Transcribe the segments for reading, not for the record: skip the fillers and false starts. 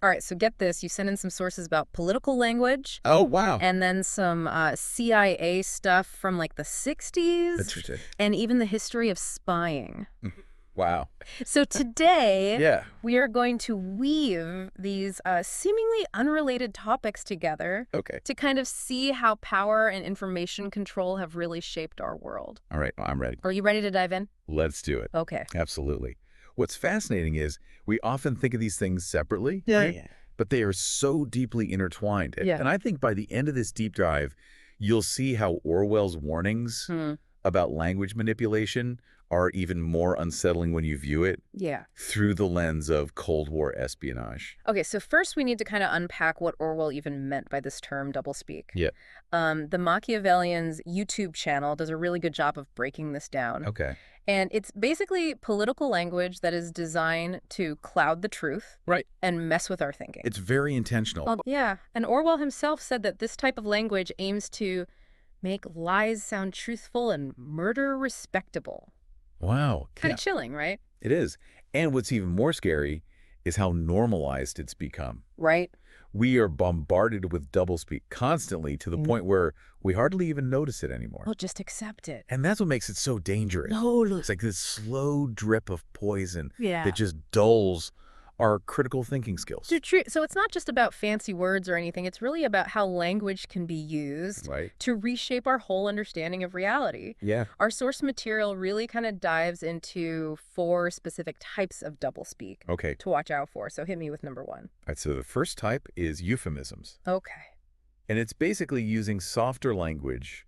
All right, so get this. You sent in some sources about political language Oh, wow. and then some CIA stuff from like the 60s Interesting. and even the history of spying. Wow. So today, Yeah. we are going to weave these seemingly unrelated topics together Okay. to kind of see how power and information control have really shaped our world. All right. I'm ready. Are you ready to dive in? Let's do it. Okay. Absolutely. What's fascinating is we often think of these things separately, Yeah, right? yeah. But they are so deeply intertwined. Yeah. And I think by the end of this deep dive, you'll see how Orwell's warnings Hmm. about language manipulation are even more unsettling when you view it Yeah. through the lens of Cold War espionage. Okay, so first we need to kind of unpack what Orwell even meant by this term doublespeak. Yeah. The Machiavellian's YouTube channel does a really good job of breaking this down. Okay. And it's basically political language that is designed to cloud the truth Right. and mess with our thinking. It's very intentional. Yeah, and Orwell himself said that this type of language aims to make lies sound truthful and murder respectable. Wow. Kind Yeah, of chilling, right? it is. And what's even more scary is how normalized it's become. Right? We are bombarded with doublespeak constantly to the point where we hardly even notice it anymore. Well, just accept it. And that's what makes it so dangerous. Totally. It's like this slow drip of poison Yeah. that just dulls our critical thinking skills. So it's not just about fancy words or anything. It's really about how language can be used Right? to reshape our whole understanding of reality. Yeah. Our source material really kind of dives into 4 specific types of doublespeak Okay. to watch out for. So hit me with number 1. All right, so the first type is euphemisms. Okay. And it's basically using softer language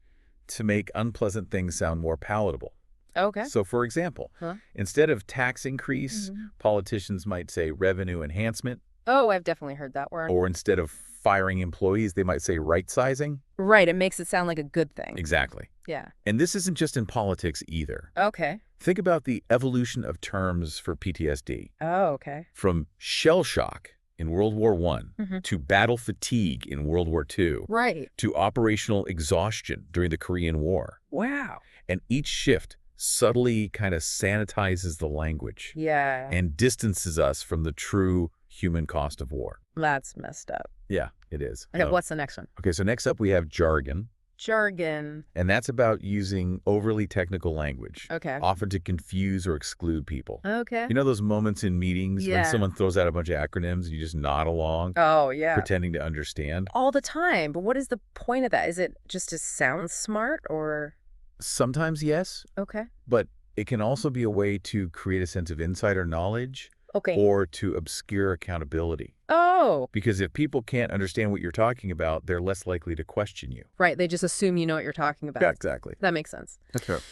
to make unpleasant things sound more palatable. Okay. So, for example, Huh? instead of tax increase, Mhm. politicians might say revenue enhancement, Oh, I've definitely heard that word. or instead of firing employees, they might say right-sizing. Right. It makes it sound like a good thing. Exactly. Yeah. And this isn't just in politics either. Okay. Think about the evolution of terms for PTSD, Oh, okay. from shell shock in World War I Mhm. to battle fatigue in World War II Right. to operational exhaustion during the Korean War. Wow. And each shift subtly kind of sanitizes the language Yeah. and distances us from the true human cost of war. That's messed up. Yeah, it is. Okay, So- what's the next one? okay, so next up we have jargon, Jargon. and that's about using overly technical language, Okay. often to confuse or exclude people. Okay. You know those moments in meetings when Yeah. someone throws out a bunch of acronyms and you just nod along, Oh, yeah. pretending to understand? All the time. But what is the point of that? Is it just to sound smart or? Sometimes yes, Okay. but it can also be a way to create a sense of insider knowledge Okay. or to obscure accountability. Oh, Because if people can't understand what you're talking about, they're less likely to question you. right. They just assume you know what you're talking about. Yeah, exactly. That makes sense. That's right.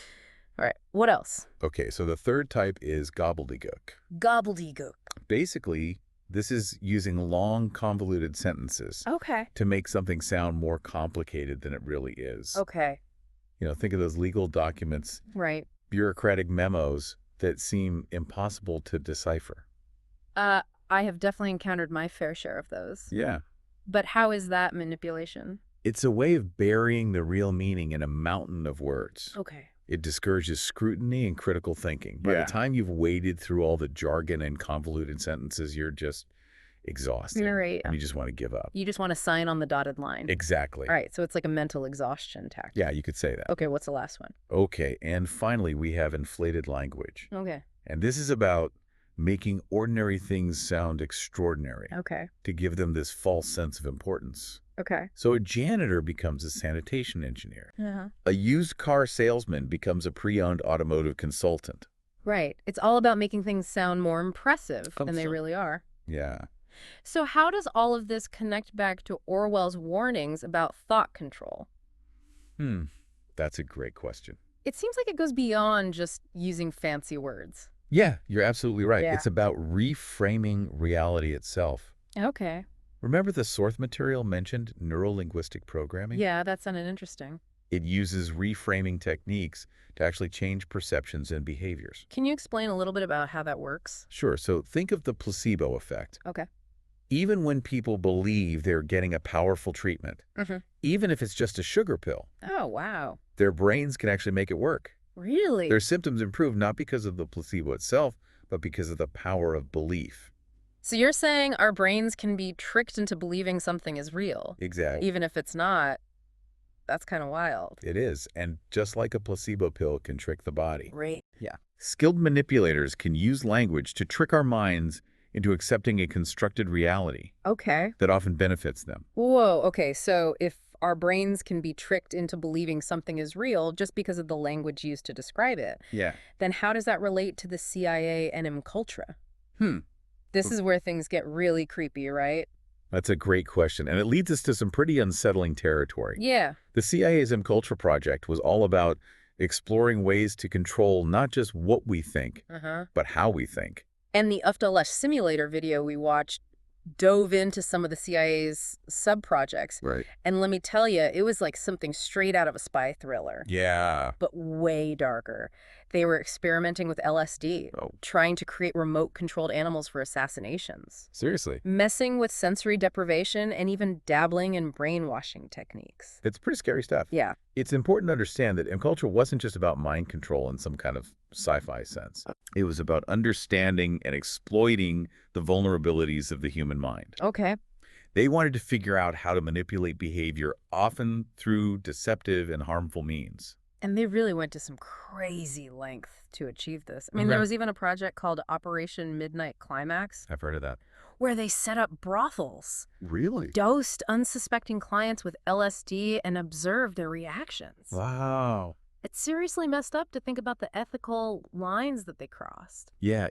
All right. What else? Okay, so the third type is gobbledygook. Gobbledygook. Basically, this is using long, convoluted sentences Okay. to make something sound more complicated than it really is. Okay. You know, think of those legal documents, Right. bureaucratic memos that seem impossible to decipher. I have definitely encountered my fair share of those. Yeah. But how is that manipulation? It's a way of burying the real meaning in a mountain of words. Okay. It discourages scrutiny and critical thinking. By Yeah. the time you've waded through all the jargon and convoluted sentences, you're just exhausted. You're right. And you just want to give up. You just want to sign on the dotted line. Exactly. All right. So it's like a mental exhaustion tactic. Yeah, you could say that. Okay. What's the last one? Okay, and finally, we have inflated language. Okay. And this is about making ordinary things sound extraordinary Okay. to give them this false sense of importance. Okay. So a janitor becomes a sanitation engineer. Uh-huh. A used car salesman becomes a pre-owned automotive consultant. Right. It's all about making things sound more impressive than they so- really are. Yeah. So how does all of this connect back to Orwell's warnings about thought control? That's a great question. It seems like it goes beyond just using fancy words. Yeah, you're absolutely right. Yeah. It's about reframing reality itself. Okay. Remember the source material mentioned neuro-linguistic programming? Yeah, that sounded interesting. It uses reframing techniques to actually change perceptions and behaviors. Can you explain a little bit about how that works? Sure, so think of the placebo effect. Okay. Even when people believe they're getting a powerful treatment, Mhm. even if it's just a sugar pill, Oh, wow. their brains can actually make it work. Really? Their symptoms improve not because of the placebo itself, but because of the power of belief. So you're saying our brains can be tricked into believing something is real, Exactly. even if it's not? That's kind of wild. It is. And just like a placebo pill can trick the body. Right. Yeah. Skilled manipulators can use language to trick our minds into accepting a constructed reality Okay. that often benefits them. Whoa, okay, so if our brains can be tricked into believing something is real just because of the language used to describe it, Yeah. then how does that relate to the CIA and MKUltra? Hmm. This is where things get really creepy, right? That's a great question, and it leads us to some pretty unsettling territory. Yeah. The CIA's MKUltra project was all about exploring ways to control not just what we think, Uh-huh. but how we think. And the Ufdalesh simulator video we watched dove into some of the CIA's sub-projects. Right. And let me tell you, it was like something straight out of a spy thriller, Yeah. but way darker. They were experimenting with LSD, Oh, trying to create remote-controlled animals for assassinations, seriously. messing with sensory deprivation, and even dabbling in brainwashing techniques. It's pretty scary stuff. Yeah. It's important to understand that MKUltra wasn't just about mind control in some kind of sci-fi sense. It was about understanding and exploiting the vulnerabilities of the human mind. Okay. They wanted to figure out how to manipulate behavior, often through deceptive and harmful means. And they really went to some crazy length to achieve this. I mean, there was even a project called Operation Midnight Climax, I've heard of that. where they set up brothels, Really? dosed unsuspecting clients with LSD, and observed their reactions. Wow. It's seriously messed up to think about the ethical lines that they crossed. Yeah,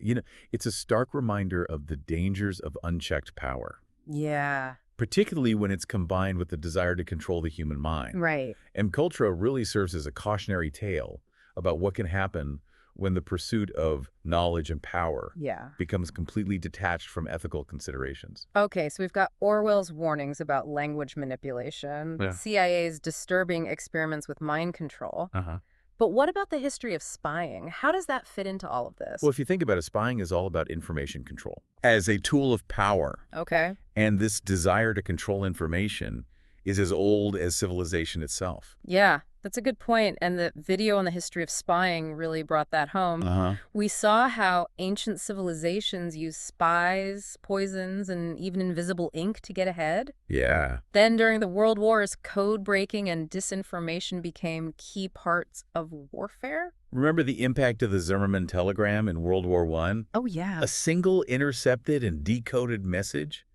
it's a stark reminder of the dangers of unchecked power, Yeah. particularly when it's combined with the desire to control the human mind. Right. MKUltra really serves as a cautionary tale about what can happen when the pursuit of knowledge and power Yeah. becomes completely detached from ethical considerations. Okay, so we've got Orwell's warnings about language manipulation, Yeah. CIA's disturbing experiments with mind control. Uh-huh. But what about the history of spying? How does that fit into all of this? Well, if you think about it, spying is all about information control as a tool of power. Okay. And this desire to control information is as old as civilization itself. Yeah, that's a good point. And the video on the history of spying really brought that home. Uh-huh. We saw how ancient civilizations used spies, poisons, and even invisible ink to get ahead. Yeah. Then during the World Wars, code breaking and disinformation became key parts of warfare. Remember the impact of the Zimmerman telegram in World War I? Oh, yeah. A single intercepted and decoded message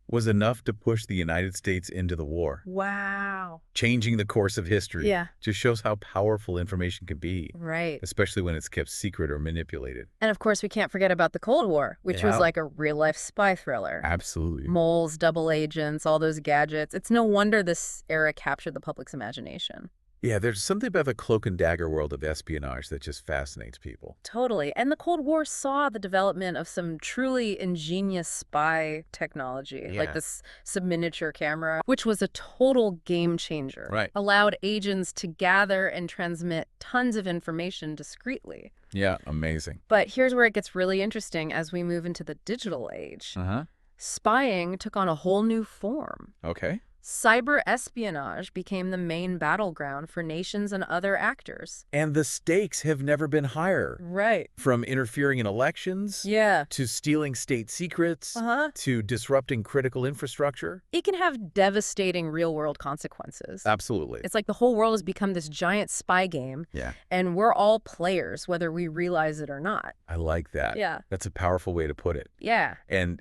was enough to push the United States into the war, Wow. changing the course of history. Yeah. Just shows how powerful information can be, Right. especially when it's kept secret or manipulated. And of course, we can't forget about the Cold War, which was Yeah. like a real-life spy thriller. Absolutely. Moles, double agents, all those gadgets. It's no wonder this era captured the public's imagination. Yeah, there's something about the cloak and dagger world of espionage that just fascinates people. Totally. And the Cold War saw the development of some truly ingenious spy technology, like Yeah. this subminiature camera, which was a total game changer. Right. Allowed agents to gather and transmit tons of information discreetly. Yeah, amazing. But here's where it gets really interesting as we move into the digital age. Uh-huh. Spying took on a whole new form. Okay. Cyber espionage became the main battleground for nations and other actors. And the stakes have never been higher. Right. From interfering in elections Yeah. to stealing state secrets Uh-huh. to disrupting critical infrastructure. It can have devastating real-world consequences. Absolutely. It's like the whole world has become this giant spy game, Yeah, and we're all players, whether we realize it or not. I like that. Yeah. That's a powerful way to put it. Yeah. And,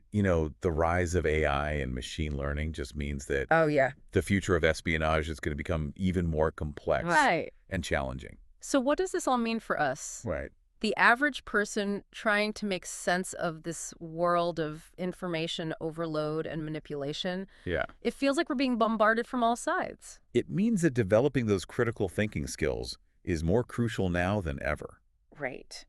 the rise of AI and machine learning just means that Oh, yeah. the future of espionage is going to become even more complex Right. and challenging. So what does this all mean for us? Right. The average person trying to make sense of this world of information overload and manipulation, Yeah. it feels like we're being bombarded from all sides. It means that developing those critical thinking skills is more crucial now than ever. Right.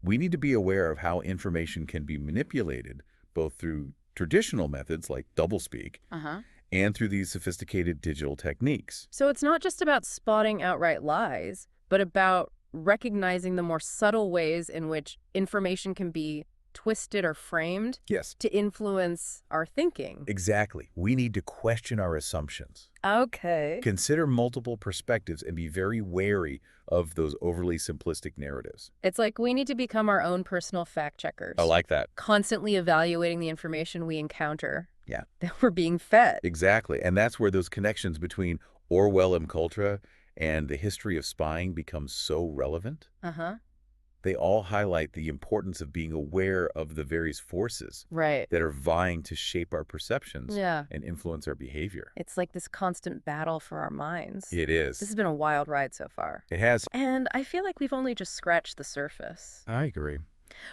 We need to be aware of how information can be manipulated, both through traditional methods like doublespeak Uh-huh. and through these sophisticated digital techniques. So it's not just about spotting outright lies, but about recognizing the more subtle ways in which information can be twisted or framed Yes. to influence our thinking. Exactly. We need to question our assumptions. Okay. Consider multiple perspectives and be very wary of those overly simplistic narratives. It's like we need to become our own personal fact I checkers, like that. constantly evaluating the information we encounter Yeah. that we're being fed. Exactly. And that's where those connections between Orwell and Cultra and the history of spying become so relevant. Uh-huh. They all highlight the importance of being aware of the various forces Right. that are vying to shape our perceptions Yeah. and influence our behavior. It's like this constant battle for our minds. It This is. has been a wild ride so far. It has. And I feel like we've only just scratched the surface. I agree.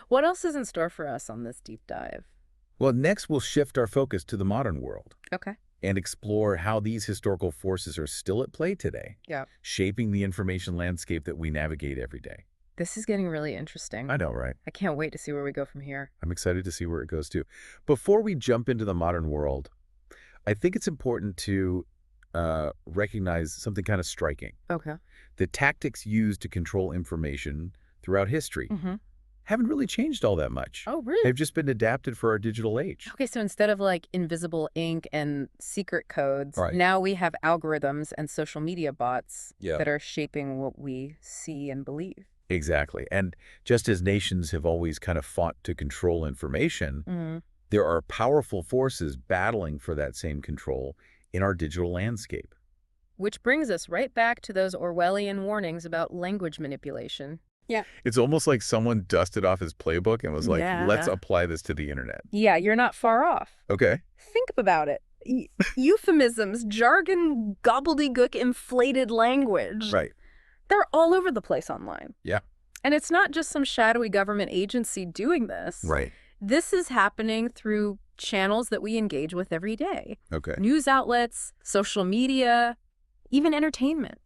What else is in store for us on this deep dive? Well, next we'll shift our focus to the modern world Okay. and explore how these historical forces are still at play today, Yeah. shaping the information landscape that we navigate every day. This is getting really interesting. I know, right? I can't wait to see where we go from here. I'm excited to see where it goes too. Before we jump into the modern world, I think it's important to recognize something kind of striking. Okay. The tactics used to control information throughout history Mm-hmm. haven't really changed all that much. Oh, really? They've just been adapted for our digital age. Okay, so instead of like invisible ink and secret codes, Right. now we have algorithms and social media bots Yeah. that are shaping what we see and believe. Exactly. And just as nations have always kind of fought to control information, Mm-hmm. there are powerful forces battling for that same control in our digital landscape. Which brings us right back to those Orwellian warnings about language manipulation. Yeah. It's almost like someone dusted off his playbook and was like, Yeah. let's apply this to the internet. Yeah, you're not far off. Okay. Think about it. Euphemisms, jargon, gobbledygook, inflated language. Right. They're all over the place online. Yeah. And it's not just some shadowy government agency doing this. Right. This is happening through channels that we engage with every day. Okay. News outlets, social media, even entertainment.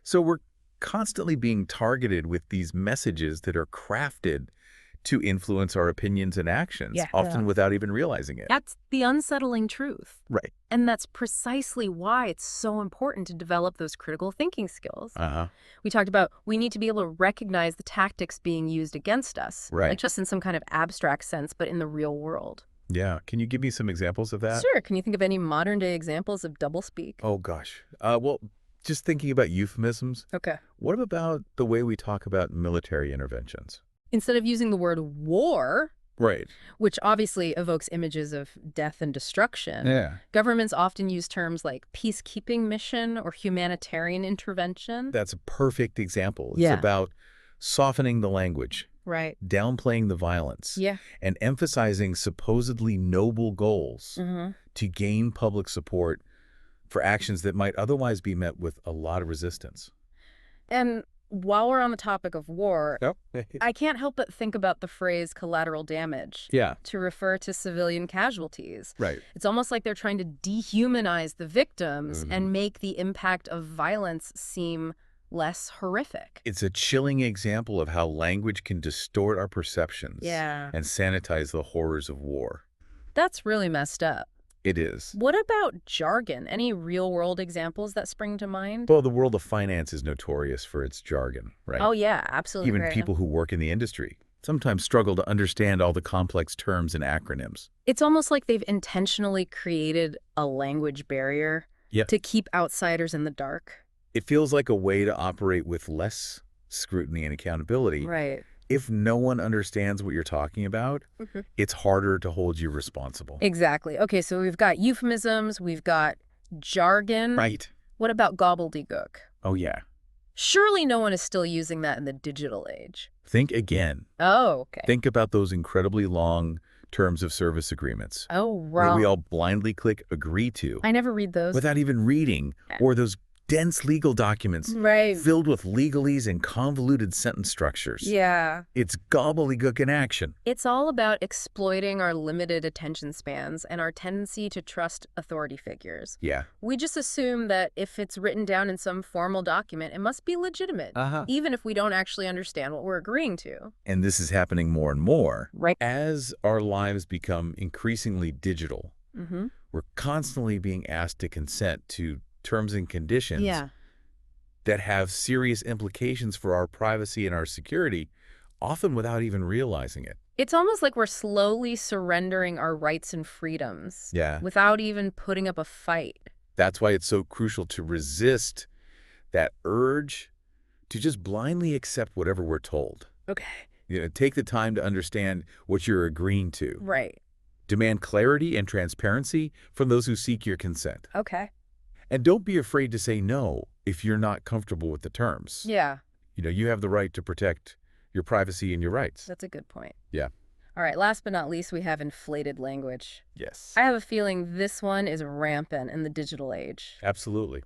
So we're constantly being targeted with these messages that are crafted to influence our opinions and actions, Yeah. often without even realizing it. That's the unsettling truth. Right. And that's precisely why it's so important to develop those critical thinking skills. Uh-huh. We talked about we need to be able to recognize the tactics being used against us. Right. Like just in some kind of abstract sense, but in the real world. Yeah. Can you give me some examples of that? Sure. Can you think of any modern day examples of doublespeak? Oh, gosh. Well, just thinking about euphemisms, Okay. what about the way we talk about military interventions? Instead of using the word war, Right. which obviously evokes images of death and destruction, Yeah. governments often use terms like peacekeeping mission or humanitarian intervention. That's a perfect example. It's Yeah. about softening the language, Right. downplaying the violence, Yeah. and emphasizing supposedly noble goals Mm-hmm. to gain public support for actions that might otherwise be met with a lot of resistance. And while we're on the topic of war, Yep. I can't help but think about the phrase collateral damage Yeah. to refer to civilian casualties. Right. It's almost like they're trying to dehumanize the victims Mhm. and make the impact of violence seem less horrific. It's a chilling example of how language can distort our perceptions Yeah. and sanitize the horrors of war. That's really messed up. It is. What about jargon? Any real-world examples that spring to mind? Well, the world of finance is notorious for its jargon, right? Oh, yeah, absolutely. Even right. people who work in the industry sometimes struggle to understand all the complex terms and acronyms. It's almost like they've intentionally created a language barrier Yep. to keep outsiders in the dark. It feels like a way to operate with less scrutiny and accountability. Right. If no one understands what you're talking about, Mhm. it's harder to hold you responsible. Exactly. Okay, so we've got euphemisms, we've got jargon. Right. What about gobbledygook? Oh, yeah. Surely no one is still using that in the digital age. Think again. Oh, okay. Think about those incredibly long terms of service agreements Oh, that wrong. we all blindly click agree to I never read those. without even reading, or those dense legal documents Right. filled with legalese and convoluted sentence structures. Yeah. It's gobbledygook in action. It's all about exploiting our limited attention spans and our tendency to trust authority figures. Yeah. We just assume that if it's written down in some formal document, it must be legitimate, even if we don't actually understand what we're agreeing to. And this is happening more and more. Right. As our lives become increasingly digital, Mm-hmm. we're constantly being asked to consent to terms and conditions Yeah. that have serious implications for our privacy and our security, often without even realizing it. It's almost like we're slowly surrendering our rights and freedoms Yeah. without even putting up a fight. That's why it's so crucial to resist that urge to just blindly accept whatever we're told. Okay. Take the time to understand what you're agreeing to. Right. Demand clarity and transparency from those who seek your consent. Okay. And don't be afraid to say no if you're not comfortable with the terms. Yeah, You have the right to protect your privacy and your rights. that's a good point. Yeah. All right, last but not least, we have inflated language. Yes. I have a feeling this one is rampant in the digital age. Absolutely.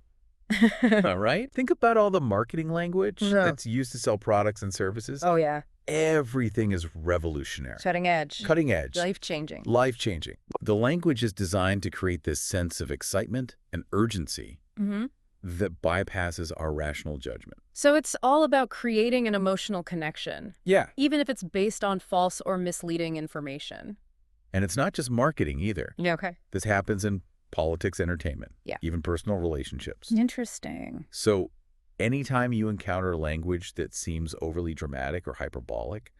All right. Think about all the marketing language Yeah. that's used to sell products and services. Oh, yeah. Everything is revolutionary. Cutting edge. Cutting edge. Life-changing. Life-changing. The language is designed to create this sense of excitement and urgency Mm-hmm. that bypasses our rational judgment. So it's all about creating an emotional connection, Yeah. even if it's based on false or misleading information. And it's not just marketing either. Yeah, okay. This happens in politics, entertainment, Yeah. even personal relationships. Interesting. So anytime you encounter language that seems overly dramatic or hyperbolic,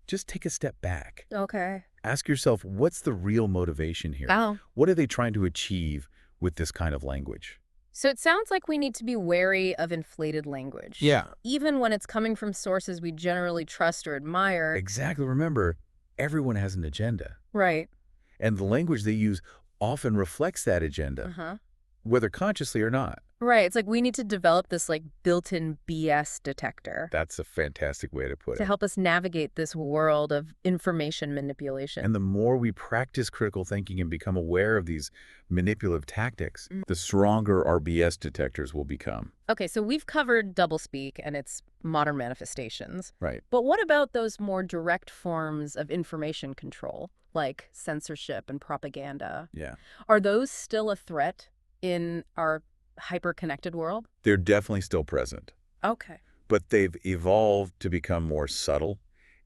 just take a step back. Okay. Ask yourself, what's the real motivation here? Oh. What are they trying to achieve with this kind of language? So it sounds like we need to be wary of inflated language. Yeah. Even when it's coming from sources we generally trust or admire. Exactly. Remember, everyone has an agenda. Right. And the language they use often reflects that agenda, Uh-huh. whether consciously or not. Right. It's like we need to develop this built-in BS detector That's a fantastic way to put to it. help us navigate this world of information manipulation. And the more we practice critical thinking and become aware of these manipulative tactics, the stronger our BS detectors will become. Okay, so we've covered doublespeak and its modern manifestations. Right. But what about those more direct forms of information control, like censorship and propaganda? Yeah. Are those still a threat in our hyper-connected world? They're definitely still present, Okay. but they've evolved to become more subtle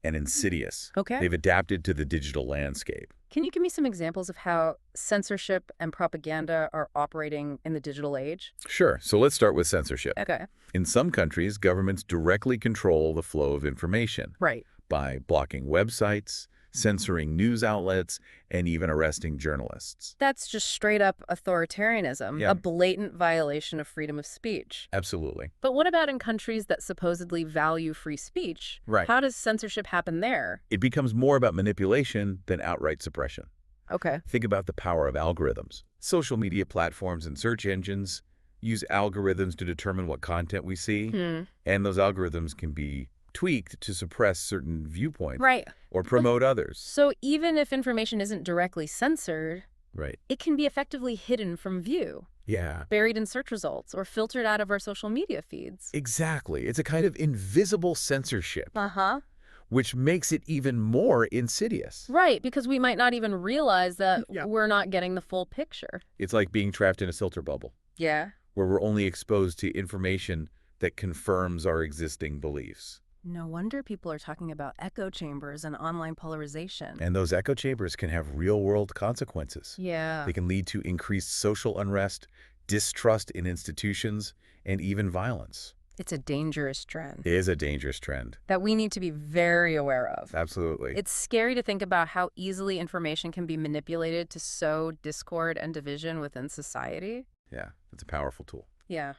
and insidious. Okay. They've adapted to the digital landscape. Can you give me some examples of how censorship and propaganda are operating in the digital age? Sure. So let's start with censorship. Okay. In some countries, governments directly control the flow of information Right. by blocking websites, censoring news outlets, and even arresting journalists. That's just straight up authoritarianism, Yeah. a blatant violation of freedom of speech. Absolutely. But what about in countries that supposedly value free speech? Right. How does censorship happen there? It becomes more about manipulation than outright suppression. Okay. Think about the power of algorithms. Social media platforms and search engines use algorithms to determine what content we see, and those algorithms can be tweaked to suppress certain viewpoints Right. or promote others. So even if information isn't directly censored, Right. it can be effectively hidden from view, Yeah. buried in search results, or filtered out of our social media feeds. Exactly. It's a kind of invisible censorship, Uh-huh. which makes it even more insidious. Right, because we might not even realize that Yeah. we're not getting the full picture. It's like being trapped in a filter bubble, Yeah. where we're only exposed to information that confirms our existing beliefs. No wonder people are talking about echo chambers and online polarization. And those echo chambers can have real-world consequences. Yeah. They can lead to increased social unrest, distrust in institutions, and even violence. It's a dangerous trend It is a dangerous trend. that we need to be very aware of. Absolutely. It's scary to think about how easily information can be manipulated to sow discord and division within society. Yeah, it's a powerful tool. Yeah.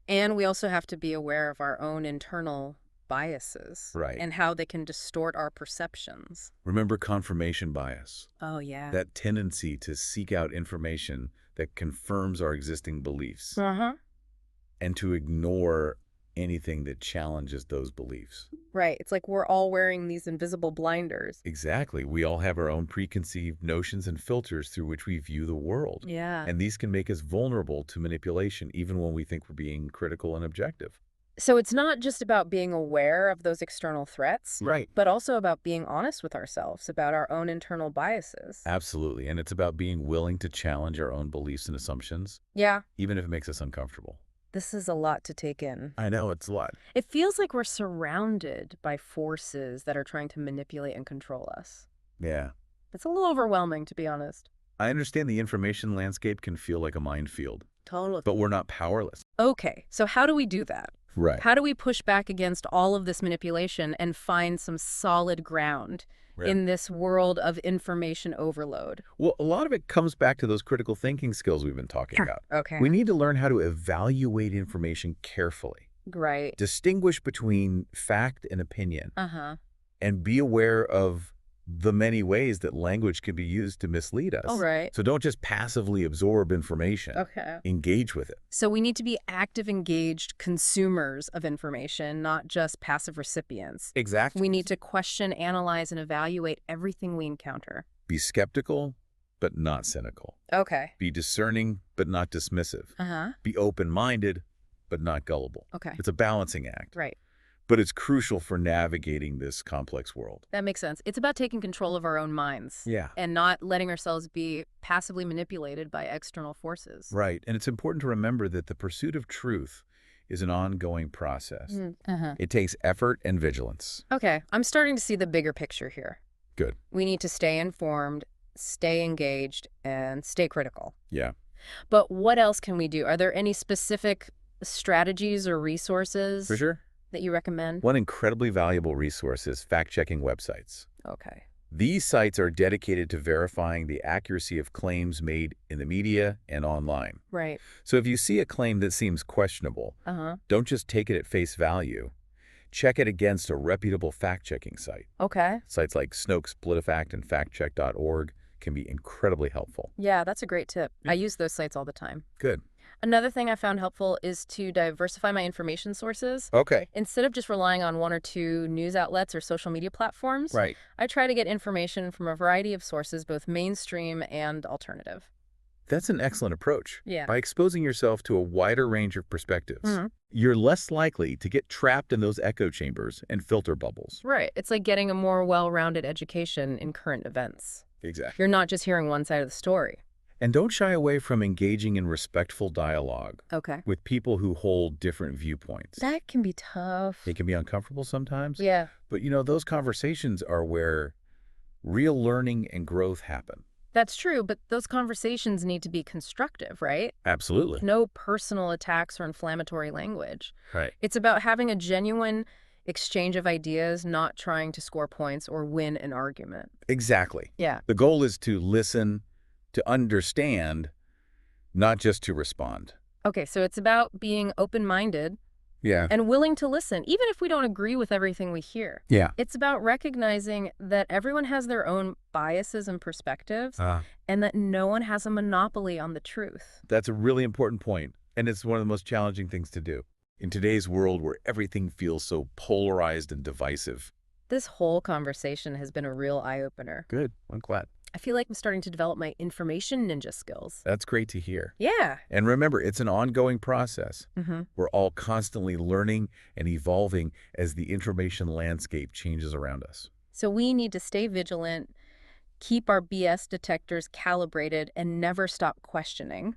And we also have to be aware of our own internal biases. Right. And how they can distort our perceptions. Remember confirmation bias, Oh, yeah. that tendency to seek out information that confirms our existing beliefs Uh-huh. and to ignore anything that challenges those beliefs. Right. It's like we're all wearing these invisible blinders. Exactly. We all have our own preconceived notions and filters through which we view the world. Yeah. And these can make us vulnerable to manipulation even when we think we're being critical and objective. So it's not just about being aware of those external threats, Right. but also about being honest with ourselves about our own internal biases. Absolutely. And it's about being willing to challenge our own beliefs and assumptions, Yeah. even if it makes us uncomfortable. This is a lot to take in. I know, it's a lot. It feels like we're surrounded by forces that are trying to manipulate and control us. Yeah. It's a little overwhelming, to be honest. I understand the information landscape can feel like a minefield, Totally. but we're not powerless. Okay, so how do we do that? Right. How do we push back against all of this manipulation and find some solid ground Right. in this world of information overload? Well, a lot of it comes back to those critical thinking skills we've been talking Sure. about. Okay. We need to learn how to evaluate information carefully, Right. distinguish between fact and opinion, Uh-huh. and be aware of the many ways that language can be used to mislead us. All right. So don't just passively absorb information. Okay. Engage with it. So we need to be active, engaged consumers of information, not just passive recipients. Exactly. We need to question, analyze, and evaluate everything we encounter. Be skeptical, but not cynical. Okay. Be discerning, but not dismissive. Uh-huh. Be open-minded, but not gullible. Okay. It's a balancing act. Right. But it's crucial for navigating this complex world. That makes sense. It's about taking control of our own minds. Yeah. And not letting ourselves be passively manipulated by external forces. Right. And it's important to remember that the pursuit of truth is an ongoing process. Uh-huh. It takes effort and vigilance. Okay. I'm starting to see the bigger picture here. Good. We need to stay informed, stay engaged, and stay critical. Yeah. But what else can we do? Are there any specific strategies or resources For sure. that you recommend? One incredibly valuable resource is fact-checking websites. Okay. These sites are dedicated to verifying the accuracy of claims made in the media and online. Right. So if you see a claim that seems questionable, Uh-huh. don't just take it at face value. Check it against a reputable fact-checking site. Okay. Sites like Snopes, PolitiFact, and factcheck.org can be incredibly helpful. Yeah, that's a great tip. Yeah. I use those sites all the time. Good. Another thing I found helpful is to diversify my information sources. Okay. Instead of just relying on one or two news outlets or social media platforms, Right. I try to get information from a variety of sources, both mainstream and alternative. That's an excellent approach. Yeah. By exposing yourself to a wider range of perspectives, you're less likely to get trapped in those echo chambers and filter bubbles. Right. It's like getting a more well-rounded education in current events. Exactly. You're not just hearing one side of the story. And don't shy away from engaging in respectful dialogue Okay. with people who hold different viewpoints. That can be tough. They can be uncomfortable sometimes. Yeah. But, those conversations are where real learning and growth happen. That's true, but those conversations need to be constructive, right? Absolutely. No personal attacks or inflammatory language. Right. It's about having a genuine exchange of ideas, not trying to score points or win an argument. Exactly. Yeah. The goal is to listen, to understand, not just to respond. Okay, so it's about being open-minded Yeah. and willing to listen, even if we don't agree with everything we hear. Yeah. It's about recognizing that everyone has their own biases and perspectives, and that no one has a monopoly on the truth. That's a really important point, and it's one of the most challenging things to do. In today's world where everything feels so polarized and divisive. This whole conversation has been a real eye-opener. Good. I'm glad. I feel like I'm starting to develop my information ninja skills. That's great to hear. Yeah. And remember, it's an ongoing process. Mm-hmm. We're all constantly learning and evolving as the information landscape changes around us. So we need to stay vigilant, keep our BS detectors calibrated, and never stop questioning.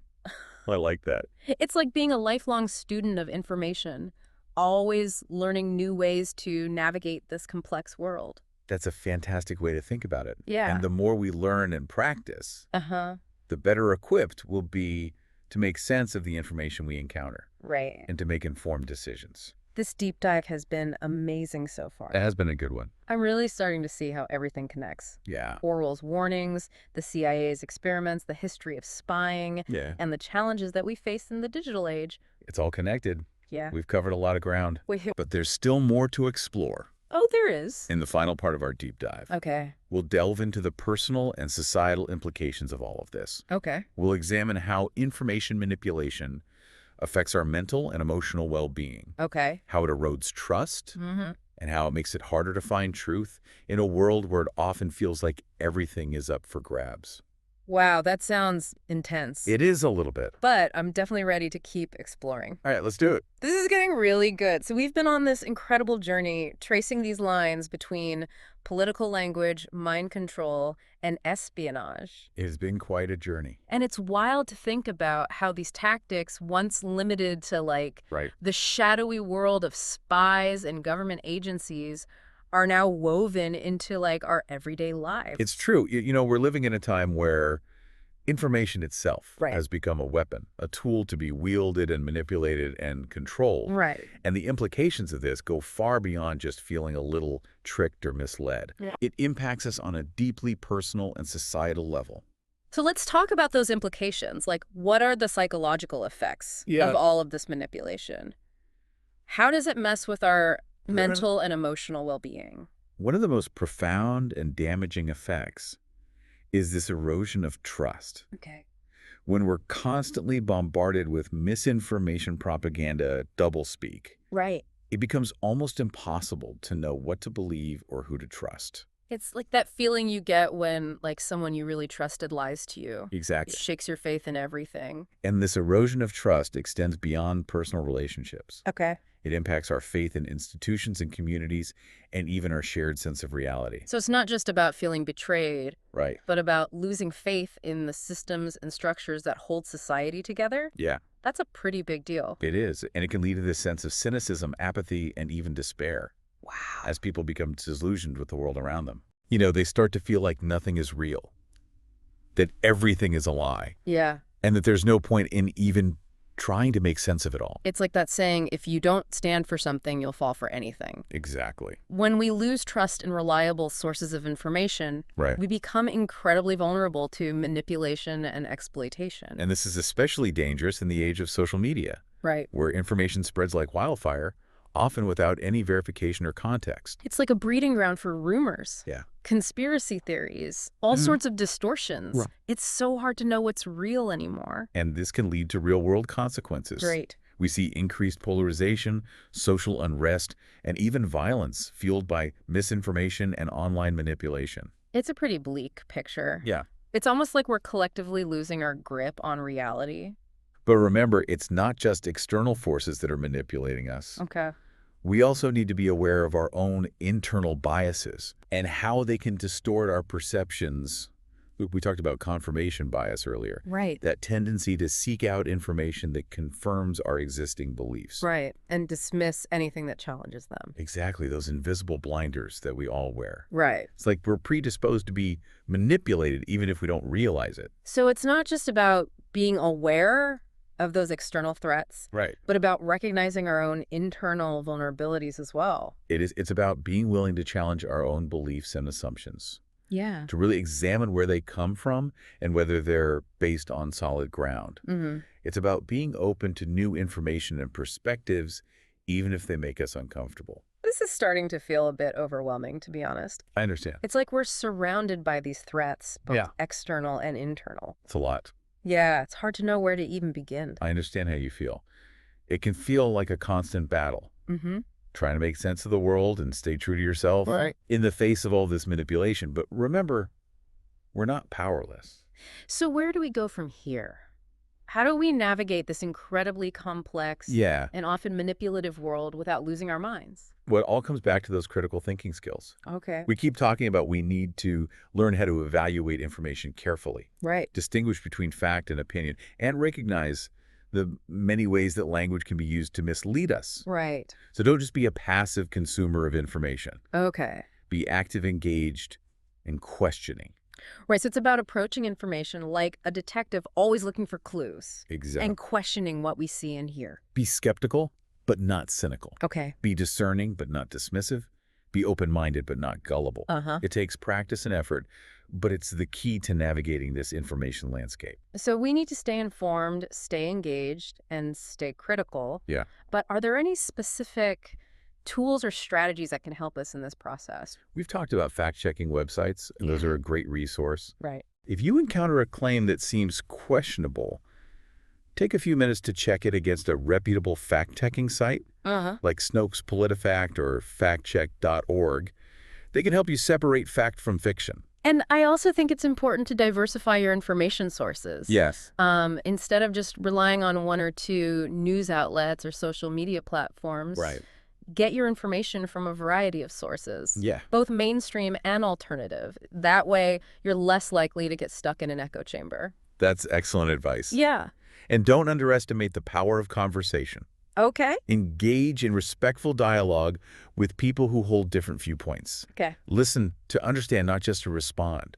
I like that. It's like being a lifelong student of information, always learning new ways to navigate this complex world. That's a fantastic way to think about it. Yeah. And the more we learn and practice, Uh-huh. the better equipped we'll be to make sense of the information we encounter Right. and to make informed decisions. This deep dive has been amazing so far. That has been a good one. I'm really starting to see how everything connects. Yeah. Orwell's warnings, the CIA's experiments, the history of spying, Yeah. and the challenges that we face in the digital age. It's all connected. Yeah. We've covered a lot of ground. Wait. But there's still more to explore. Oh, there is. In the final part of our deep dive, Okay. we'll delve into the personal and societal implications of all of this. Okay. We'll examine how information manipulation affects our mental and emotional well-being, Okay. how it erodes trust, Mm-hmm. and how it makes it harder to find truth in a world where it often feels like everything is up for grabs. Wow, that sounds intense. It is a little bit. But I'm definitely ready to keep exploring. All right, let's do it. This is getting really good. So we've been on this incredible journey tracing these lines between political language, mind control, and espionage. It has been quite a journey. And it's wild to think about how these tactics, once limited to Right. the shadowy world of spies and government agencies, are now woven into our everyday lives. It's true. We're living in a time where Information itself Right. has become a weapon, a tool to be wielded and manipulated and controlled. Right. And the implications of this go far beyond just feeling a little tricked or misled. Yeah. It impacts us on a deeply personal and societal level. So let's talk about those implications. Like, what are the psychological effects Yeah. of all of this manipulation? How does it mess with our mental and emotional well-being? One of the most profound and damaging effects is this erosion of trust. Okay. When we're constantly bombarded with misinformation propaganda, doublespeak, Right. it becomes almost impossible to know what to believe or who to trust. It's like that feeling you get when, like, someone you really trusted lies to you. It Exactly. shakes your faith in everything. And this erosion of trust extends beyond personal relationships. Okay. It impacts our faith in institutions and communities, and even our shared sense of reality. So it's not just about feeling betrayed, Right. but about losing faith in the systems and structures that hold society together. Yeah, That's a pretty big deal. it is. And it can lead to this sense of cynicism, apathy, and even despair Wow. as people become disillusioned with the world around them. You know, they start to feel like nothing is real, that everything is a lie, Yeah. and that there's no point in even trying to make sense of it all. It's like that saying, if you don't stand for something, you'll fall for anything. Exactly. When we lose trust in reliable sources of information, Right. we become incredibly vulnerable to manipulation and exploitation. And this is especially dangerous in the age of social media, Right. where information spreads like wildfire, often without any verification or context. It's like a breeding ground for rumors, Yeah. conspiracy theories, all sorts of distortions. Right. It's so hard to know what's real anymore. And this can lead to real-world consequences. Great. We see increased polarization, social unrest, and even violence fueled by misinformation and online manipulation. It's a pretty bleak picture. Yeah. It's almost like we're collectively losing our grip on reality. But remember, it's not just external forces that are manipulating us. Okay. We also need to be aware of our own internal biases and how they can distort our perceptions. We talked about confirmation bias earlier. Right. That tendency to seek out information that confirms our existing beliefs. Right. And dismiss anything that challenges them. Exactly, those invisible blinders that we all wear. Right. It's like we're predisposed to be manipulated even if we don't realize it. So it's not just about being aware of those external threats, Right. but about recognizing our own internal vulnerabilities as well. It's about being willing to challenge our own beliefs and assumptions, Yeah. to really examine where they come from and whether they're based on solid ground. Mm-hmm. It's about being open to new information and perspectives, even if they make us uncomfortable. This is starting to feel a bit overwhelming, to be honest. I understand. It's like we're surrounded by these threats, both Yeah. external and internal. It's a lot. Yeah, it's hard to know where to even begin. I understand how you feel. It can feel like a constant battle, Mm-hmm. trying to make sense of the world and stay true to yourself in the face of all this manipulation. But remember, we're not powerless. So where do we go from here? How do we navigate this incredibly complex Yeah. and often manipulative world without losing our minds? Well, it all comes back to those critical thinking skills. Okay. We keep talking about we need to learn how to evaluate information carefully, Right. distinguish between fact and opinion, and recognize the many ways that language can be used to mislead us. Right. So don't just be a passive consumer of information. Okay. Be active, engaged, and questioning. Right, so it's about approaching information like a detective, always looking for clues Exactly. and questioning what we see and hear. Be skeptical, but not cynical. Okay. Be discerning, but not dismissive. Be open-minded, but not gullible. Uh-huh. It takes practice and effort, but it's the key to navigating this information landscape. So we need to stay informed, stay engaged, and stay critical. Yeah. But are there any specific tools or strategies that can help us in this process? We've talked about fact-checking websites, and those Yeah. are a great resource. Right. If you encounter a claim that seems questionable, take a few minutes to check it against a reputable fact-checking site Uh-huh. like Snopes PolitiFact or factcheck.org. They can help you separate fact from fiction. And I also think it's important to diversify your information sources. Yes. Instead of just relying on one or two news outlets or social media platforms. Right. Get your information from a variety of sources. Yeah. Both mainstream and alternative. That way, you're less likely to get stuck in an echo chamber. That's excellent advice. Yeah. And don't underestimate the power of conversation. Okay. Engage in respectful dialogue with people who hold different viewpoints. Okay. Listen to understand, not just to respond.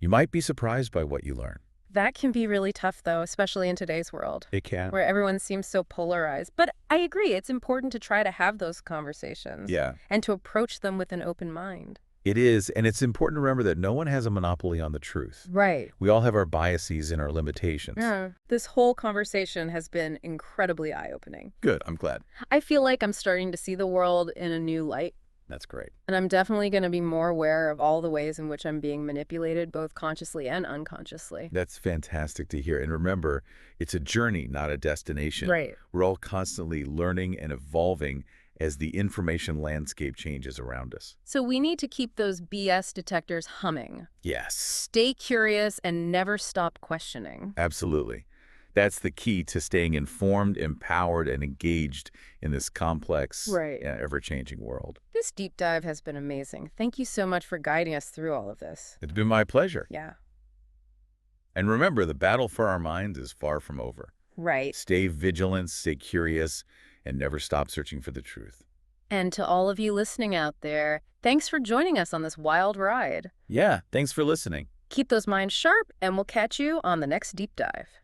You might be surprised by what you learn. That can be really tough, though, especially in today's world, It can. where everyone seems so polarized. But I agree, it's important to try to have those conversations Yeah. and to approach them with an open mind. It is, and it's important to remember that no one has a monopoly on the truth. Right. We all have our biases and our limitations. Yeah. This whole conversation has been incredibly eye-opening. Good, I'm glad. I feel like I'm starting to see the world in a new light, That's great. and I'm definitely going to be more aware of all the ways in which I'm being manipulated, both consciously and unconsciously. That's fantastic to hear. And remember, it's a journey, not a destination. Right. We're all constantly learning and evolving as the information landscape changes around us. So we need to keep those BS detectors humming. Yes, Stay curious and never stop questioning. absolutely. That's the key to staying informed, empowered, and engaged in this complex, Right. ever-changing world. This deep dive has been amazing. Thank you so much for guiding us through all of this. It's been my pleasure. Yeah. And remember, the battle for our minds is far from over. Right. Stay vigilant, stay curious, and never stop searching for the truth. And to all of you listening out there, thanks for joining us on this wild ride. Yeah, thanks for listening. Keep those minds sharp, and we'll catch you on the next deep dive.